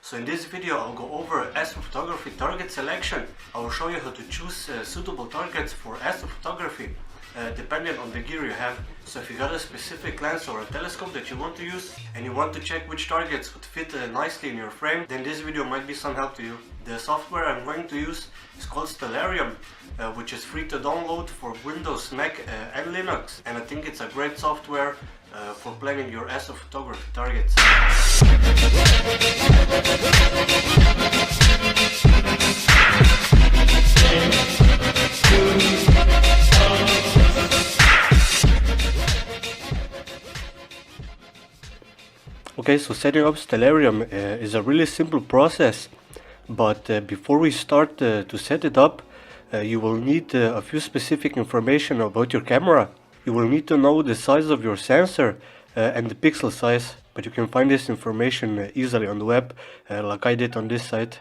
So in this video I'll go over astrophotography target selection. I will show you how to choose suitable targets for astrophotography depending on the gear you have. So if you got a specific lens or a telescope that you want to use and you want to check which targets would fit nicely in your frame, then this video might be some help to you. The software I'm going to use is called Stellarium, which is free to download for Windows, Mac and Linux, and I think it's a great software for planning your astrophotography targets. Okay, so setting up Stellarium is a really simple process, but before we start to set it up, you will need a few specific information about your camera. You will need to know the size of your sensor and the pixel size, but you can find this information easily on the web, like I did on this site.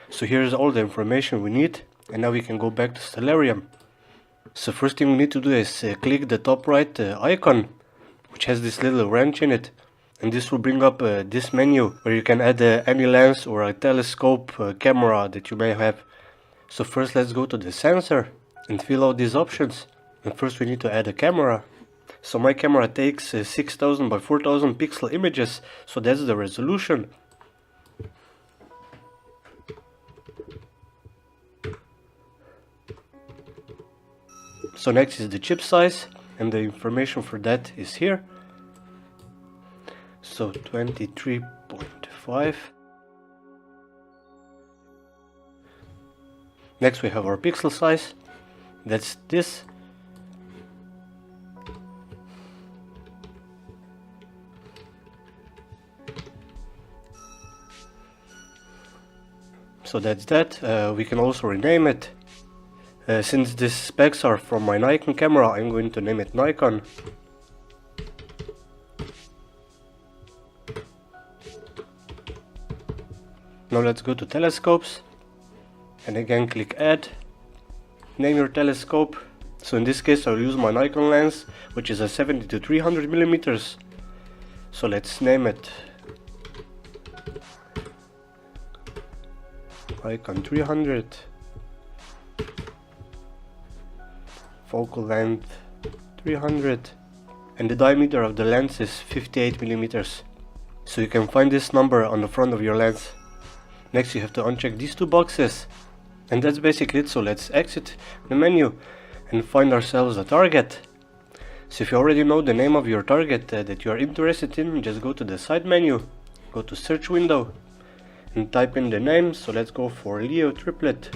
So here's all the information we need, and now we can go back to Stellarium. So first thing we need to do is click the top right icon, which has this little wrench in it, and this will bring up this menu where you can add any lens or a telescope camera that you may have. So first let's go to the sensor and fill out these options, and first we need to add a camera. So my camera takes 6000 by 4000 pixel images, so that's the resolution. So next is the chip size, and the information for that is here. So 23.5. Next we have our pixel size, that's this. So that's that. We can also rename it. Since these specs are from my Nikon camera, I'm going to name it Nikon. Now let's go to telescopes, and again click add, name your telescope. So in this case I'll use my Nikon lens, which is a 70 to 300 millimeters. So let's name it Nikon 300, focal length 300, and the diameter of the lens is 58 millimeters. So you can find this number on the front of your lens. Next you have to uncheck these two boxes, and that's basically it. So let's exit the menu and find ourselves a target. So if you already know the name of your target that you are interested in, just go to the side menu, go to search window and type in the name. So let's go for Leo triplet.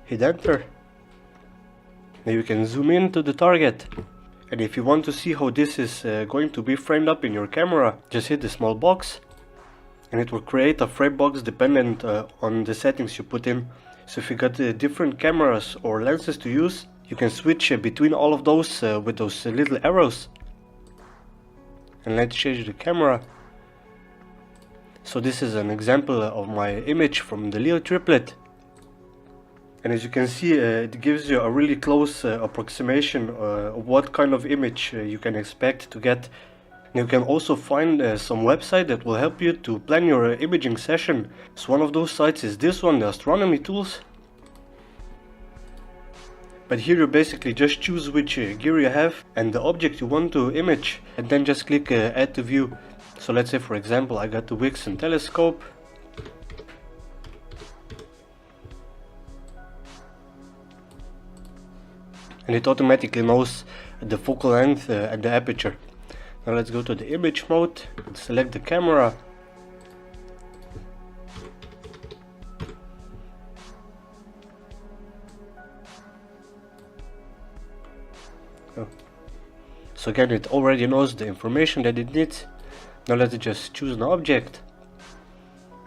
Hit enter. Now you can zoom in to the target, and if you want to see how this is going to be framed up in your camera, just hit the small box and it will create a frame box dependent on the settings you put in. So if you got different cameras or lenses to use, you can switch between all of those with those little arrows. And let's change the camera. So this is an example of my image from the Leo triplet. And as you can see, it gives you a really close approximation of what kind of image you can expect to get. And you can also find some website that will help you to plan your imaging session. So one of those sites is this one, the Astronomy Tools. But here you basically just choose which gear you have and the object you want to image, and then just click add to view. So let's say for example I got the Wixon telescope. And it automatically knows the focal length and the aperture. Now let's go to the image mode and select the camera. So again, it already knows the information that it needs. Now let's just choose an object.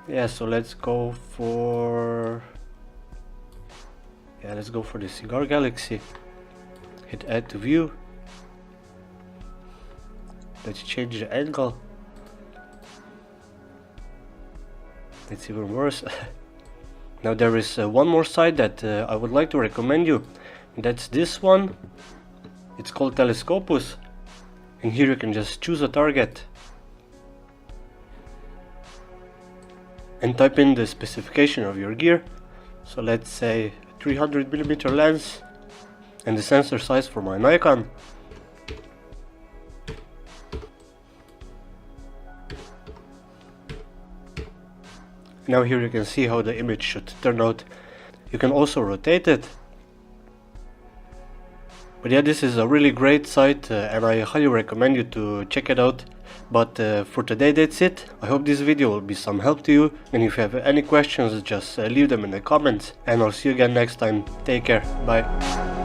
Yeah, so let's go for the cigar galaxy. Hit add to view. Let's change the angle. It's even worse. Now there is one more site that I would like to recommend you. That's this one. It's called Telescopus, and here you can just choose a target and type in the specification of your gear. So let's say 300mm lens and the sensor size for my Nikon. Now here you can see how the image should turn out. You can also rotate it. But yeah, this is a really great site and I highly recommend you to check it out. But for today that's it. I hope this video will be some help to you, and if you have any questions just leave them in the comments, and I'll see you again next time. Take care, bye.